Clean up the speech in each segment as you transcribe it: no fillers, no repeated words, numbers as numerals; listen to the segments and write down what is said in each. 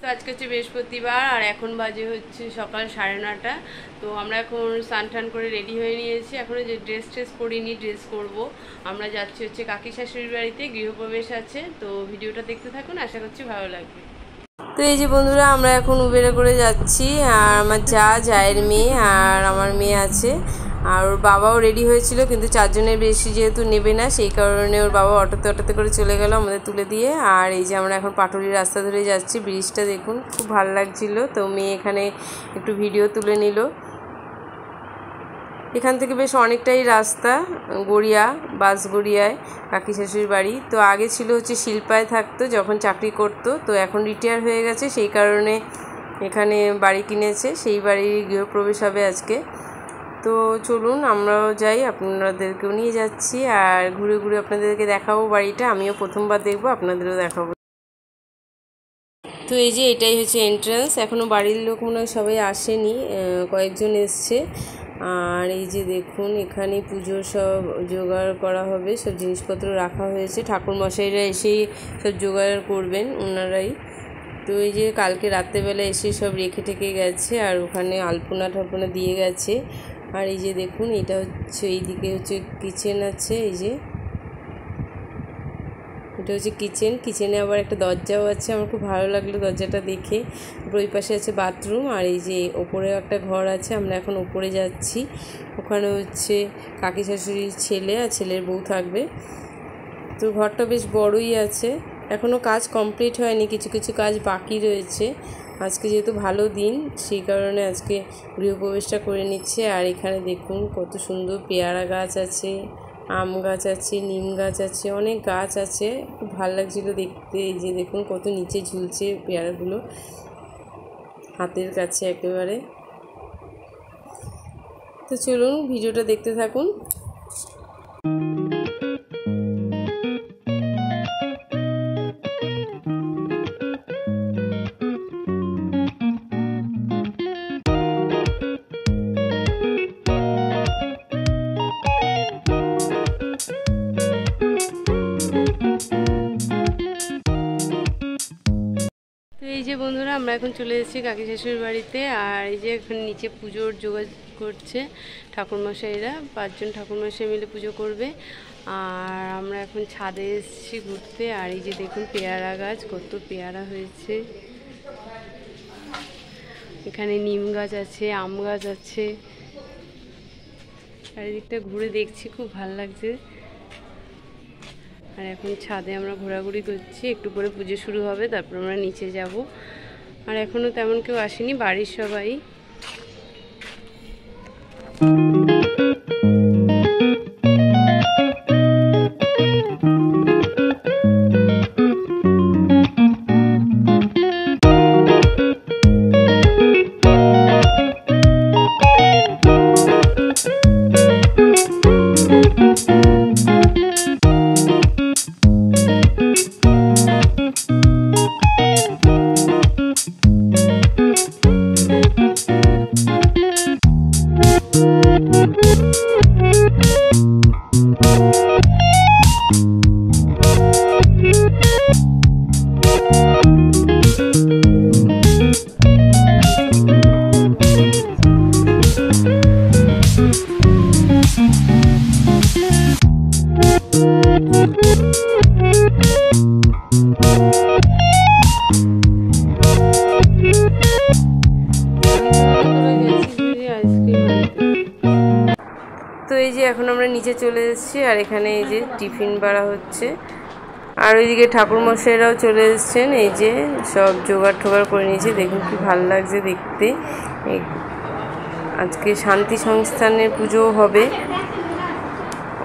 তো আজকে হচ্ছে বৃহস্পতিবার আর এখন বাজে হচ্ছে সকাল 9:30। তো আমরা এখন স্নান টান করে রেডি হয়ে নিয়েছি। এখনও যে ড্রেস পরিনি, ড্রেস করব। আমরা যাচ্ছি হচ্ছে কাকি শাশুড়ির বাড়িতে, গৃহপ্রবেশ আছে। তো ভিডিওটা দেখতে থাকুন, আশা করছি ভালো লাগবে। তো এই যে বন্ধুরা, আমরা এখন উবেরে করে যাচ্ছি। আর আমার জায়ের মেয়ে আর আমার মেয়ে আছে। আর ওর বাবাও রেডি হয়েছিল, কিন্তু 4 জনের বেশি যেহেতু নেবে না, সেই কারণে ওর বাবা অটোতে করে চলে গেল আমাদের তুলে দিয়ে। আর এই যে আমরা এখন পাটুলির রাস্তা ধরে যাচ্ছি। ব্রিজটা দেখুন, খুব ভালো লাগছিল। তো মেয়ে এখানে একটু ভিডিও তুলে নিল। এখান থেকে বেশ অনেকটাই রাস্তা বাসগড়িয়ায় কাকি শাশুড়ির বাড়ি। তো আগে ছিল হচ্ছে শিল্পায় থাকতো যখন চাকরি করতো, তো এখন রিটায়ার হয়ে গেছে, সেই কারণে এখানে বাড়ি কিনেছে। সেই বাড়ির গৃহপ্রবেশ হবে আজকে। তো চলুন আমরাও যাই, আপনাদেরকেও নিয়ে যাচ্ছি। আর ঘুরে ঘুরে আপনাদেরকে দেখাবো বাড়িটা। আমিও প্রথমবার দেখবো, আপনাদেরও দেখাবো। তো এই যে এটাই হচ্ছে এন্ট্রান্স। এখনও বাড়ির লোক মনে হয় সবাই আসেনি, কয়েকজন এসছে। আর এই যে দেখুন, এখানে পুজোর সব জোগাড় করা হবে, সব জিনিসপত্র রাখা হয়েছে। ঠাকুরমশাইরা এসেই সব জোগাড় করবেন ওনারাই। তো এই যে কালকে রাত্রেবেলা এসে সব রেখে টেকে গেছে, আর ওখানে আলপনা ঠালপনা দিয়ে গেছে। আর এই যে দেখুন, এটা হচ্ছে এইদিকে হচ্ছে কিচেন আছে। এই যে এটা হচ্ছে কিচেনে আবার একটা দরজাও আছে। আমার খুব ভালো লাগলো দরজাটা দেখে। ওই পাশে আছে বাথরুম। আর এই যে ওপরে একটা ঘর আছে, আমরা এখন ওপরে যাচ্ছি। ওখানে হচ্ছে কাকি শাশুড়ির ছেলে আর ছেলের বউ থাকবে। তো ঘরটা বেশ বড়ই আছে, এখনও কাজ কমপ্লিট হয়নি, কিছু কিছু কাজ বাকি রয়েছে। আজকে যেহেতু ভালো দিন, সেই কারণে আজকে গৃহপ্রবেশটা করে নিচ্ছে। আর এখানে দেখুন কত সুন্দর পেয়ারা গাছ আছে, আম গাছ আছে, নিম গাছ আছে, অনেক গাছ আছে। খুব ভালো লাগছিলো দেখতে। এই যে দেখুন কত নিচে ঝুলছে পেয়ারাগুলো, হাতের কাছে একেবারে। তো চলুন ভিডিওটা দেখতে থাকুন। এই যে বন্ধুরা, আমরা এখন চলে এসেছি কাকি শাশুড়ির বাড়িতে। আর এই যে এখন নিচে পুজোর জোগাড় করছে ঠাকুরমশাইরা, 5 জন ঠাকুরমশাই মিলে পুজো করবে। আর আমরা এখন ছাদে এসেছি ঘুরতে। আর এই যে দেখুন পেয়ারা গাছ, কত পেয়ারা হয়েছে। এখানে নিম গাছ আছে, আম গাছ আছে। চারিদিকটা ঘুরে দেখছি, খুব ভালো লাগছে। আর এখন ছাদে আমরা ঘোরাঘুরি করছি, একটু পরে পুজো শুরু হবে, তারপর আমরা নিচে যাব। আর এখনও তেমন কেউ আসেনি, বাড়ির সবাই। তো এই যে এখন আমরা নিচে চলে এসেছি। আর এখানে এই যে টিফিন বাড়া হচ্ছে। আর ওইদিকে ঠাকুরমশাইরাও চলে এসেছেন। এই যে সব জোগাড় টোগাড় করে নিয়েছে, দেখুন কি ভালো লাগছে দেখতে। আজকে শান্তি সংস্থানের পুজো হবে।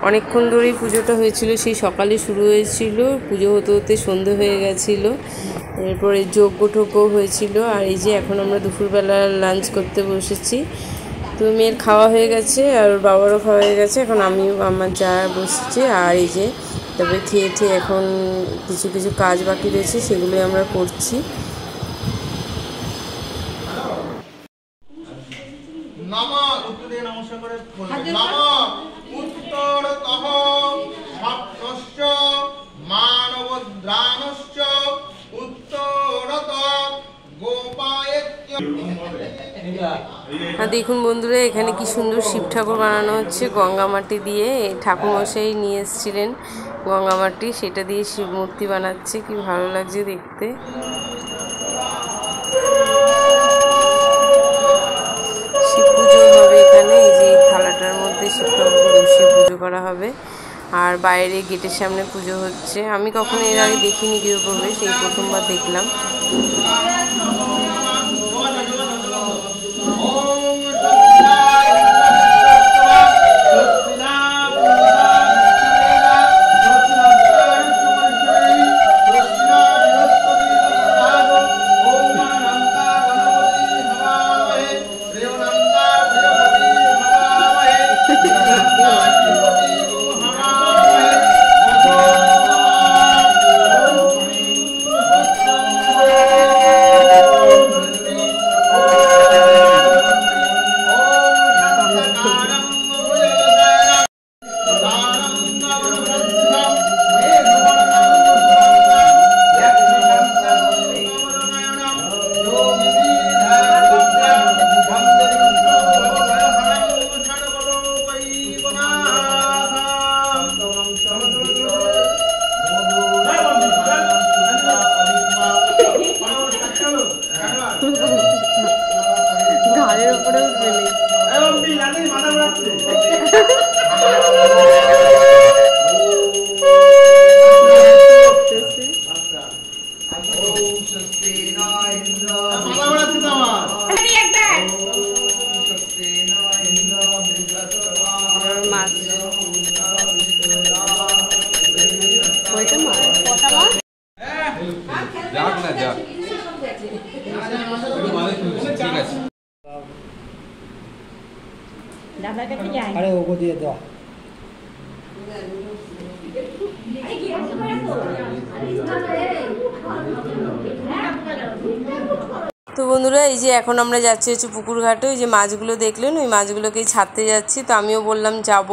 অনেকক্ষণ ধরেই পুজোটা হয়েছিল, সেই সকালে শুরু হয়েছিল, পুজো হতে হতে সন্ধে হয়ে গেছিলো। এরপরে যজ্ঞ টোজ্ঞ হয়েছিল। আর এই যে এখন আমরা দুপুরবেলা লাঞ্চ করতে বসেছি। তো মেয়ের খাওয়া হয়ে গেছে, আর ওর বাবারও খাওয়া হয়ে গেছে। এখন আমি আমার যা বসছি। আর এই যে তবে খেয়ে এখন কিছু কিছু কাজ বাকি রয়েছে, সেগুলোই আমরা করছি। আর দেখুন বন্ধুরা, এখানে কি সুন্দর শিব ঠাকুর বানানো হচ্ছে গঙ্গা মাটি দিয়ে। ঠাকুরমশাই নিয়ে এসেছিলেন গঙ্গা মাটি, সেটা দিয়ে শিব মূর্তি বানাচ্ছে। কি ভালো লাগছে দেখতে। শিব পুজো হবে এখানে। এই যে থালাটার মধ্যে শিব ঠাকুর বসিয়ে পুজো করা হবে। আর বাইরে গেটের সামনে পুজো হচ্ছে। আমি কখনো এর আগে দেখিনি গৃহপ্রবেশ, সেই প্রথমবার দেখলাম। ঘাড়ের উপরে উঠবে अरे वो दिए दो। তো বন্ধুরা, এই যে এখন আমরা যাচ্ছি হচ্ছে পুকুর ঘাটে। ওই যে মাছগুলো দেখলেন, ওই মাছগুলোকেই ছাড়তে যাচ্ছি। তো আমিও বললাম যাব।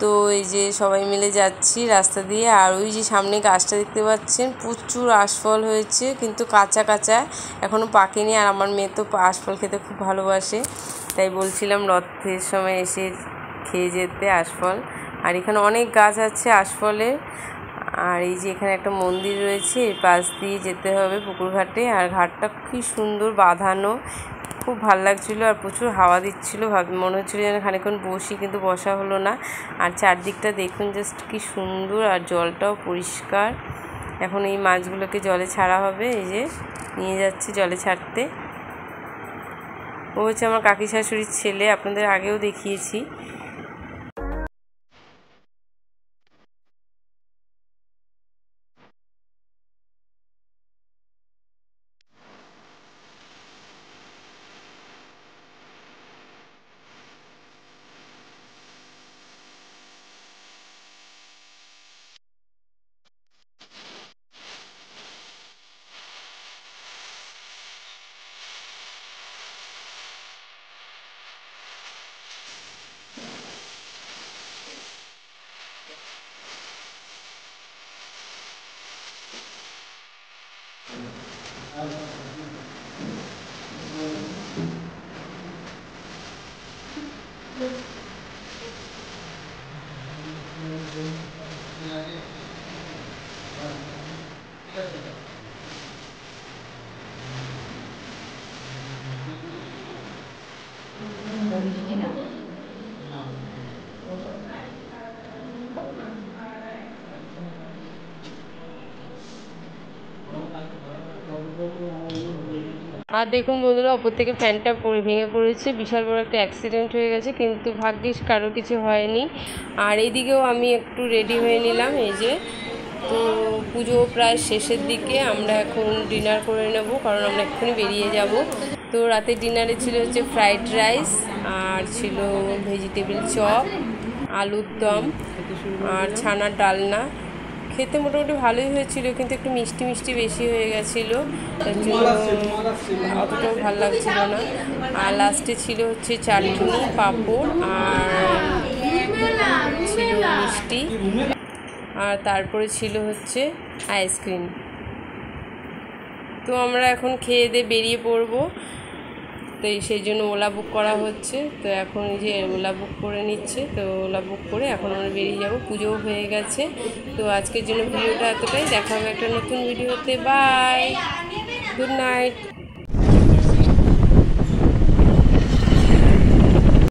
তো এই যে সবাই মিলে যাচ্ছি রাস্তা দিয়ে। আর ওই যে সামনে গাছটা দেখতে পাচ্ছেন, প্রচুর আশফল হয়েছে, কিন্তু কাঁচা কাঁচা, এখনও পাকেনি। আর আমার মেয়ে তো আশফল খেতে খুব ভালোবাসে, তাই বলছিলাম রথের সময় এসে খেয়ে যেতে আশফল। আর এখানে অনেক গাছ আছে আশফলের। আর এই যে এখানে একটা মন্দির রয়েছে, এর পাশ দিয়ে যেতে হবে পুকুর ঘাটে। আর ঘাটটা কি সুন্দর বাঁধানো, খুব ভাল লাগছিলো। আর প্রচুর হাওয়া দিচ্ছিলো, মনে হচ্ছিলো যেন খানিকক্ষণ বসি, কিন্তু বসা হলো না। আর চারদিকটা দেখুন জাস্ট কি সুন্দর, আর জলটাও পরিষ্কার। এখন এই মাছগুলোকে জলে ছাড়া হবে। এই যে নিয়ে যাচ্ছে জলে ছাড়তে। ও হচ্ছে আমার কাকি শাশুড়ির ছেলে, আপনাদের আগেও দেখিয়েছি। আর দেখুন বন্ধুরা, ওপর থেকে ফ্যানটা ভেঙে পড়েছে, বিশাল বড় একটা অ্যাক্সিডেন্ট হয়ে গেছে, কিন্তু ভাগ্যিস কারোর কিছু হয়নি। আর এইদিকেও আমি একটু রেডি হয়ে নিলাম। এই যে, তো পুজো প্রায় শেষের দিকে, আমরা এখন ডিনার করে নেব, কারণ আমরা এক্ষুনি বেরিয়ে যাব। তো রাতের ডিনারে ছিল হচ্ছে ফ্রাইড রাইস, আর ছিল ভেজিটেবিল চপ, আলুর দম, আর ছানার ডালনা। খেতে মোটামুটি ভালোই হয়েছিল, কিন্তু একটু মিষ্টি মিষ্টি বেশি হয়ে গেছিলো, তার জন্য অতটাও ভালো লাগছিল না। আর লাস্টে ছিল হচ্ছে চাটনি, পাঁপড়, আর ছিল মিষ্টি, আর তারপরে ছিল হচ্ছে আইসক্রিম। তো আমরা এখন খেয়ে দিয়ে বেরিয়ে পড়বো। তো সেই জন্য ওলা বুক করা হচ্ছে। তো এখন এই যে ওলা বুক করে নিচ্ছে, তো ওলা বুক করে এখন আমরা বেরিয়ে যাব, পুজোও হয়ে গেছে। তো আজকের জন্য ভিডিওটা এতটাই, দেখা হবে একটা নতুন ভিডিওতে। Bye, good night.